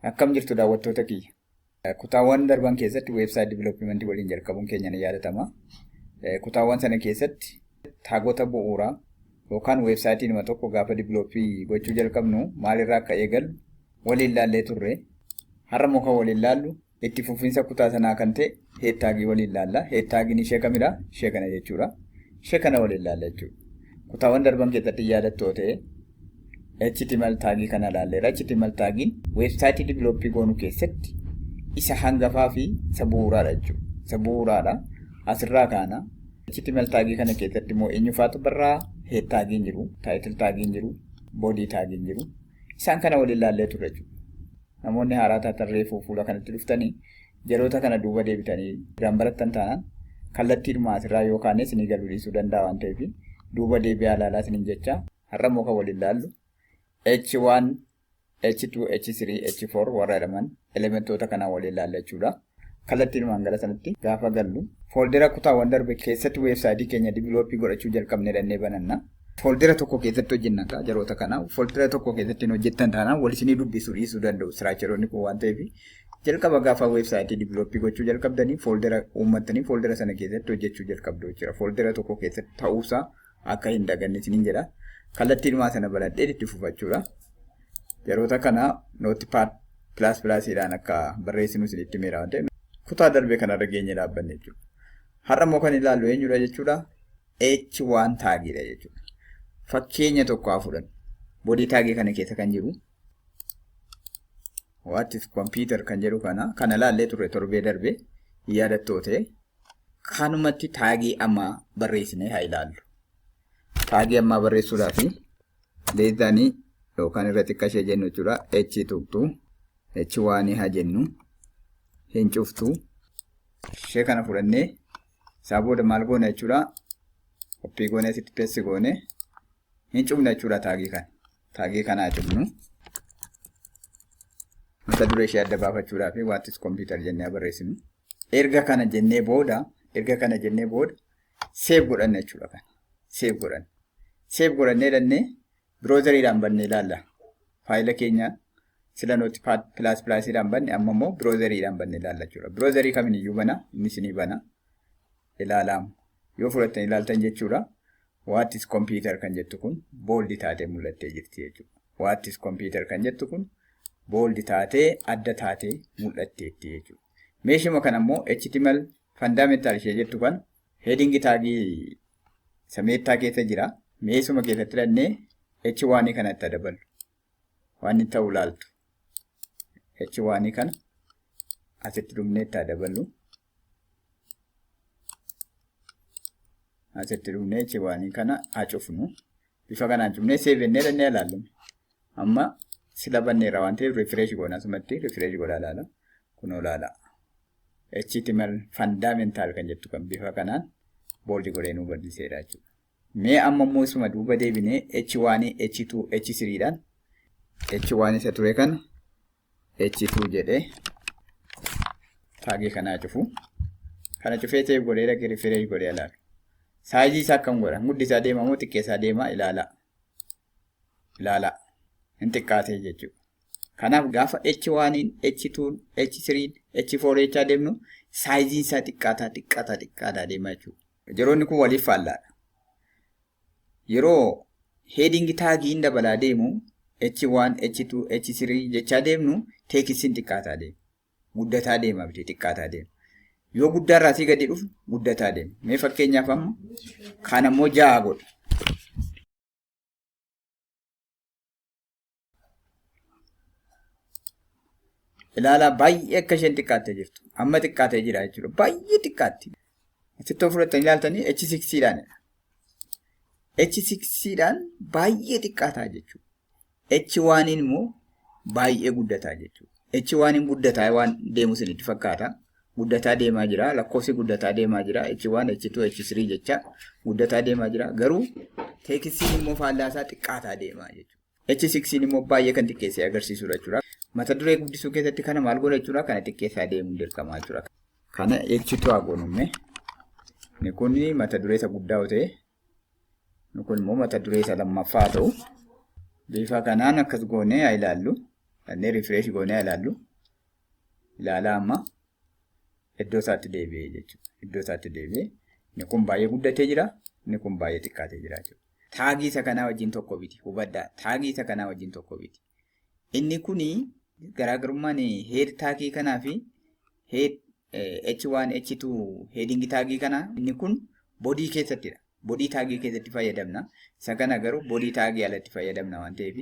Akkam jirtu daawwattoota kiyya. Kutaawwan darban keessatti weebsaayitii diviloopimentii waliin jalqabuun keenya ni yaadatama. Kutaawwan sana keessatti taagota bu'uuraa yookaan weebsaayitii nama tokko gaafa divilooppii gochuu jalqabnu maalirraa akka eegalu waliin laallee turre. Har'a muka waliin laallu itti fufiinsa kutaa sanaa kan ta'e heettaagii waliin laalla. Heettaagiin ishee kamidha? Ishee kana jechuudha. Ishee kana waliin laalla jechuudha. Kutaawwan darban keessatti yaadattoo ta'e HTML taagii kana laalleera. HTML taagiin weebsaayitii divilooppii goonuu keessatti isa hangafaa fi isa bu'uuraadha jechuudha. Isa bu'uuraadha. Asirraa kaana HTML taagii kana keessatti immoo eenyufaatu barraa? Head taagiin jiru, title taagiin jiru, body taagiin jiru. Isaan kana waliin laallee turre jechuudha. Namoonni haaraa taatan reefuu fuula kanatti dhuftanii yeroota kana duuba deebitanii biraan barattan taanaan kallattiidhuma asirraa yookaan isinii galuu dhiisuu danda'a waan ta'eef duuba deebi'aa ilaalaa isiniin jecha har'a muka waliin laallu H1, H2, H3, H4 warra jedhaman elementoota kanaa waliin laalla jechuudha. Kallattiidhumaan gara sanatti gaafa gallu fooldera kutaawwan darbe keessatti weebsaayitii keenya divilooppii godhachuu jalqabne dhannee bananna. Fooldera tokko keessatti hojjenna yeroota kana. Fooldera tokko keessatti hin hojjettan taanaan wal isinii dubbisuu dhiisuu danda'u siraacheroonni kun waan ta'eef jalqaba gaafa weebsaayitii divilooppii gochuu jalqabdanii fooldera uummattanii fooldera sana keessatti hojjechuu jalqabdu jechuudha. Fooldera tokko keessatti ta'uusaa akka hin daganne isiniin jedha. Kallattiidhumaa sana baladhee itti fufachuudha. Yeroota kana nootipad pilaasiidhaan akka barreessinu isinitti meera waan ta'eef kutaa darbee kanarra geenye dhaabbanne jechuudha. Har'a immoo kan ilaallu eenyudha jechuudha? H1 taagiidha jechuudha. Fakkeenya tokko haa fudhannu. Body taagii kana keessa kan jiru what is computer kan jedhu kana laallee turre torbee darbee yaadattoo ta'e kanumatti taagii ammaa barreessinee haa ilaallu. Taagii ammaa barreessuudhaaf leezanii yookaan irra xiqqashee jennu jechuudha. H tuqxu H1 haa jennu hin cuftu ishee kana fudhannee isaa booda maal goona jechuudha. Koppii goonee sitti peessi goonee hin cufna jechuudha taagii kanaa cufnu. Mata duree ishee adda baafachuudhaaf waattis kompiitar jennee barreessinu. Erga kana jennee booda seef godhanna jechuudha kana. Seef godhannee dhannee biroozeriidhaan bannee ilaalla. Faayila keenya sila nootipad pilaasiidhaan banne amma immoo biroozeriidhaan bannee ilaalla jechuudha. Biroozerii kamiiniyyuu bana innis ni bana ilaalamu. Yoo fudhattan ilaaltan jechuudha. Waattis kompiitar kan jettu kun booldi taatee mul'attee jirti jechuudha. Waattis kompiitar kan jettu kun booldi taatee adda taatee mul'atteetti jechuudha. Meeshuma kana immoo HTML fandaamentaal ishee jettu kan headingi taagii sameettaa keessa jira. Meesuma keessatti dhannee H1 kanatti daballu. Waan inni ta'uu laaltu. H1 kana asitti dhumnee itti daballu. Asitti dhumnee H1 kana haa cufnu. Bifa kanaan cufnee seevennee dhannee ilaallu. Amma sila banneerra waan ta'eef refresh goona asumatti refresh godhaa ilaala. Kunoo ilaala. HTML fundamental kan jettu kan bifa kanaan booldi godhee nu bal'iseera jechuudha. Mee amma immoo isuma duuba deebinee H1, H2, H3dhaan H1 isa ture kana H2 jedhee taagii kanaa cufu. Kana cufee ta'eef godhee dhaqee refresh godhee ilaala. Saayizii isaa akkam godha? Guddisaa deema moo xiqqeessaa deema? Ilaala. Hin xiqqaatee jechuudha. Kanaaf gaafa H1, H2, H3, H4 jechaa deemnu saayiziin isaa xiqqaataa deema jechuudha. Yeroonni kun waliif faallaadha. Yeroo heading taagiin dabalaa deemu H1, H2, H3 jechaa deemnu teekisiin xiqqaataa deema. Guddataa deema bitee xiqqaataa deema. Yoo guddaarraa asii gadi dhufu guddataa deema. Mee fakkeenyaaf amma kaan ammoo 6 godha. Ilaalaa baay'ee akka isheen xiqqaattee jirtu. Amma xiqqaatee jira jechuudha. Baay'ee xiqqaatti. Asitti fudhatanii ilaaltanii H6dhaan. H6dhaan baay'ee xiqqaataa jechuudha. H1 immoo baay'ee guddataa jechuudha. H1 guddataa waan deemu isinitti fakkaata. Guddataa deemaa jira. Lakkoofsi guddataa deemaa jira. H1, H2, H3 jecha guddataa deemaa jira. Garuu teekisiin immoo faallaasaa xiqqaataa deemaa jechuudha. H6 immoo baay'ee kan xiqqeessee agarsiisudha jechuudha. Mata duree guddisuu keessatti kana maal godha jechuudha? Kana xiqqeessaa deemuun dirqamaa jechuudha. Kana H2 haa goonumme. Inni kun mata duree isa guddaa ta'e. Inni kun immoo mata duree isa lammaffaa ta'u. Bifa kanaan akkas goonee haa ilaallu. Inni refresh goonee ilaallu. Ilaalaa amma iddoo isaatti deebi'ee jechuudha. Iddoo isaatti deebi'ee inni kun baay'ee guddatee jira. Inni kun baay'ee xiqqaatee jira jechuudha. Taagii isa kanaa wajjin tokko biti. Hubadhaa. Taagii isa kanaa wajjin tokko biti. Inni kuni garaagarummaan head taagii kanaa fi head H1, H2 heading taagii kanaa inni kun body keessattidha. Body taagii keessatti fayyadamna. Isa kana garuu body taagii alatti fayyadamna waan ta'eef